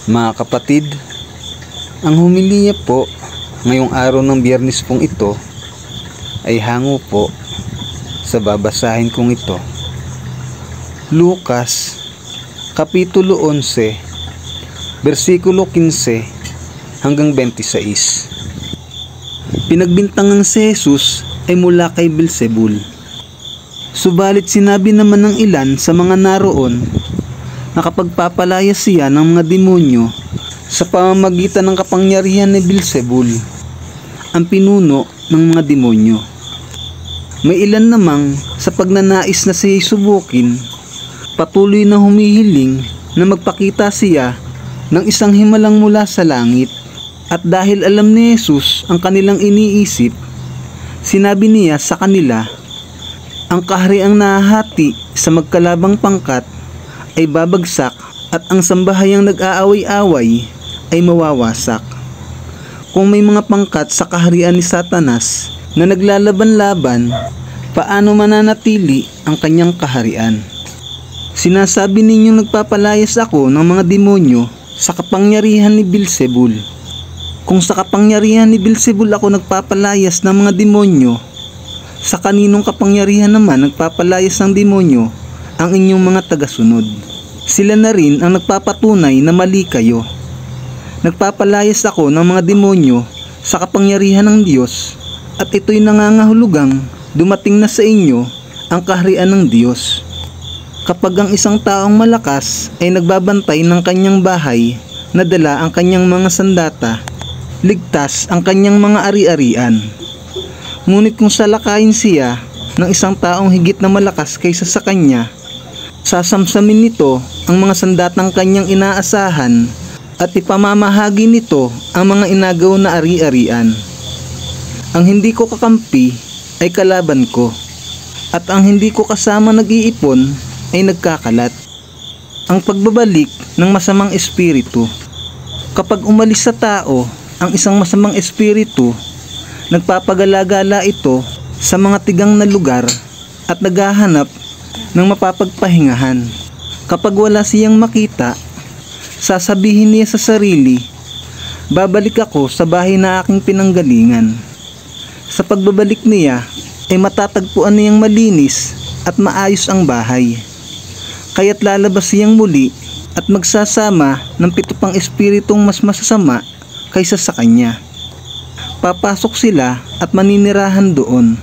Mga kapatid, ang humiliya po ngayong araw ng Biyernes pong ito ay hango po sa babasahin kong ito. Lucas, Kapitulo 11, versikulo 15 hanggang 26. Pinagbintangang si Jesus ay mula kay Beelzebul. Subalit sinabi naman ng ilan sa mga naroon na kapag papalaya siya ng mga demonyo sa pamamagitan ng kapangyarihan ni Beelzebul, ang pinuno ng mga demonyo. May ilan namang sa pagnanais na siya'y subukin, patuloy na humihiling na magpakita siya ng isang himalang mula sa langit. At dahil alam ni Jesus ang kanilang iniisip, sinabi niya sa kanila, ang kahariang nahahati sa magkalabang pangkat ay babagsak at ang sambahayang nag-aaway-away ay mawawasak. Kung may mga pangkat sa kaharian ni Satanas na naglalaban-laban, paano mananatili ang kanyang kaharian? Sinasabi ninyong nagpapalayas ako ng mga demonyo sa kapangyarihan ni Beelzebul. Kung sa kapangyarihan ni Beelzebul ako nagpapalayas ng mga demonyo, sa kaninong kapangyarihan naman nagpapalayas ng demonyo ang inyong mga tagasunod? Sila na rin ang nagpapatunay na mali kayo. Nagpapalayas ako ng mga demonyo sa kapangyarihan ng Diyos, at ito'y nangangahulugang dumating na sa inyo ang kaharian ng Diyos. Kapag ang isang taong malakas ay nagbabantay ng kanyang bahay na dala ang kanyang mga sandata, ligtas ang kanyang mga ari-arian. Ngunit kung salakayin siya ng isang taong higit na malakas kaysa sa kanya, sasamsamin nito ang mga sandatang kanyang inaasahan at ipamamahagi nito ang mga inagaw na ari-arian. Ang hindi ko kakampi ay kalaban ko, at ang hindi ko kasama nag-iipon ay nagkakalat. Ang pagbabalik ng masamang espiritu. Kapag umalis sa tao ang isang masamang espiritu, nagpapagala-gala ito sa mga tigang na lugar at naghahanap ng mapapagpahingahan. Kapag wala siyang makita, sasabihin niya sa sarili, babalik ako sa bahay na aking pinanggalingan. Sa pagbabalik niya ay matatagpuan niyang malinis at maayos ang bahay. Kaya't lalabas siyang muli at magsasama ng 7 pang espiritong mas masasama kaysa sa kanya. Papasok sila at maninirahan doon,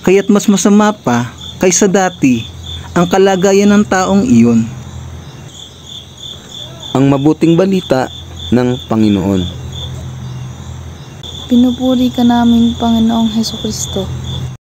kaya't mas masama pa kaysa dati ang kalagayan ng taong iyon. Ang mabuting balita ng Panginoon. Pinupuri ka namin, Panginoong Hesukristo.